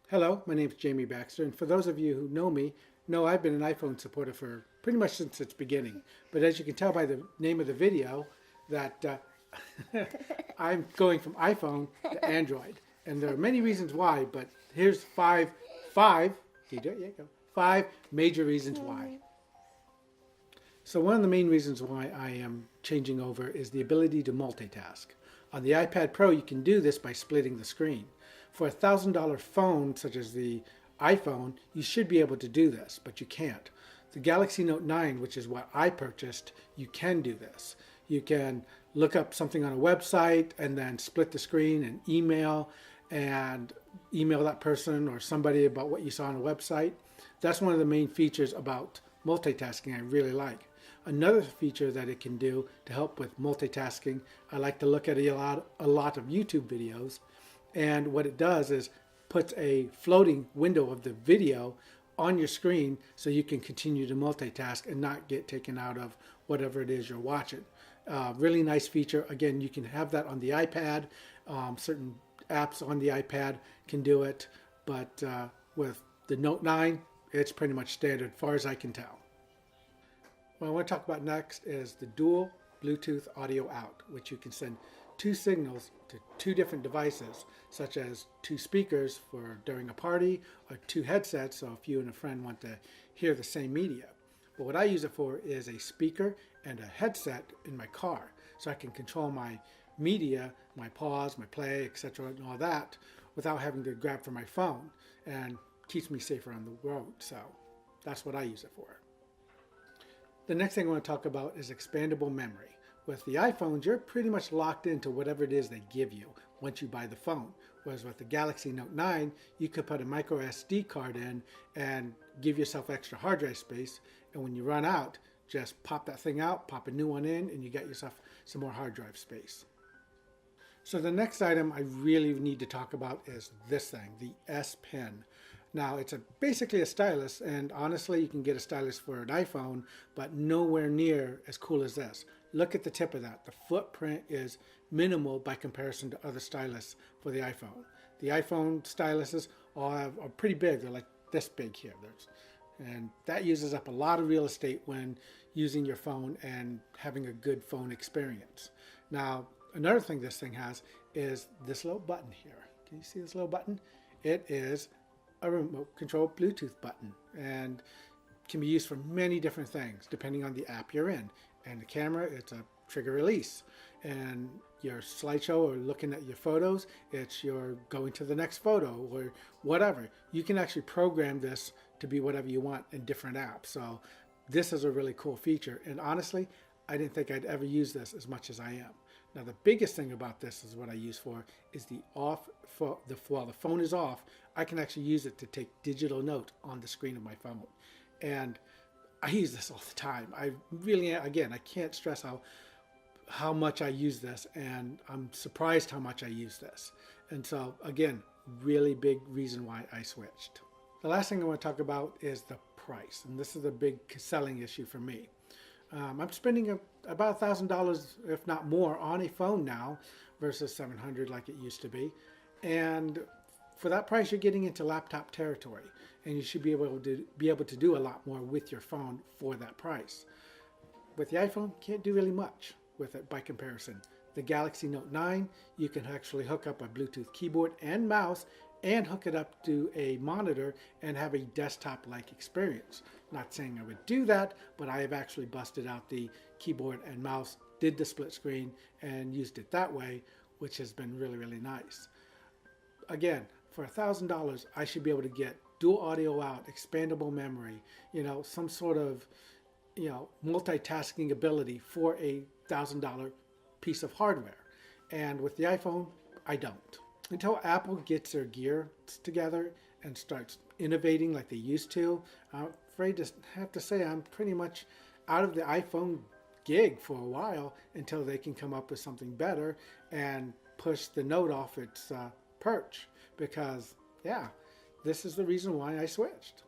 Hello, my name is Jamie Baxter, and for those of you who know me, know I've been an iPhone supporter for pretty much since its beginning. But as you can tell by the name of the video, that I'm going from iPhone to Android, and there are many reasons why. But here's five. Can you do it? Yeah, go. Five major reasons why. So one of the main reasons why I am changing over is the ability to multitask. On the iPad Pro, you can do this by splitting the screen. For a $1,000 phone, such as the iPhone, you should be able to do this, but you can't. The Galaxy Note 9, which is what I purchased, you can do this. You can look up something on a website and then split the screen and email that person or somebody about what you saw on a website. That's one of the main features about multitasking I really like. Another feature that it can do to help with multitasking, I like to look at a lot of YouTube videos, and what it does is puts a floating window of the video on your screen so you can continue to multitask and not get taken out of whatever it is you're watching. Really nice feature. Again, you can have that on the iPad. Certain apps on the iPad can do it, but with the Note 9, it's pretty much standard as far as I can tell. What I want to talk about next is the dual Bluetooth audio out, which you can send two signals to two different devices, such as two speakers for during a party or two headsets, so if you and a friend want to hear the same media. But what I use it for is a speaker and a headset in my car, so I can control my media, my pause, my play, etc., and all that without having to grab for my phone, and keeps me safer on the road. So that's what I use it for. The next thing I want to talk about is expandable memory. With the iPhones, you're pretty much locked into whatever it is they give you once you buy the phone. Whereas with the Galaxy Note 9, you could put a micro SD card in and give yourself extra hard drive space. And when you run out, just pop that thing out, pop a new one in, and you get yourself some more hard drive space. So the next item I really need to talk about is this thing, the S Pen. Now, it's basically a stylus, and honestly, you can get a stylus for an iPhone, but nowhere near as cool as this. Look at the tip of that. The footprint is minimal by comparison to other stylus for the iPhone. The iPhone styluses are pretty big. They're like this big here. And that uses up a lot of real estate when using your phone and having a good phone experience. Now, another thing this thing has is this little button here. Can you see this little button? It is a remote control Bluetooth button and can be used for many different things depending on the app you're in. And the camera, it's a trigger release. And your slideshow or looking at your photos, it's your going to the next photo or whatever. You can actually program this to be whatever you want in different apps. So this is a really cool feature. And honestly, I didn't think I'd ever use this as much as I am. Now the biggest thing about this is what I use for is while the phone is off, I can actually use it to take digital note on the screen of my phone. And I use this all the time. I really, again, I can't stress how much I use this, and I'm surprised how much I use this. And so again, really big reason why I switched. The last thing I want to talk about is the price, and this is a big selling issue for me. I'm spending about $1,000, if not more, on a phone now versus $700 like it used to be. And for that price, you're getting into laptop territory, and you should be able to do a lot more with your phone for that price. With the iPhone, can't do really much with it by comparison. The Galaxy Note 9, you can actually hook up a Bluetooth keyboard and mouse and hook it up to a monitor and have a desktop-like experience. Not saying I would do that, but I have actually busted out the keyboard and mouse, did the split screen, and used it that way, which has been really, really nice. Again, for $1,000, I should be able to get dual audio out, expandable memory, some sort of, multitasking ability for a $1,000 piece of hardware. And with the iPhone, I don't. Until Apple gets their gear together and starts innovating like they used to, I'm afraid to have to say I'm pretty much out of the iPhone gig for a while until they can come up with something better and push the Note off its perch. Because, yeah, this is the reason why I switched.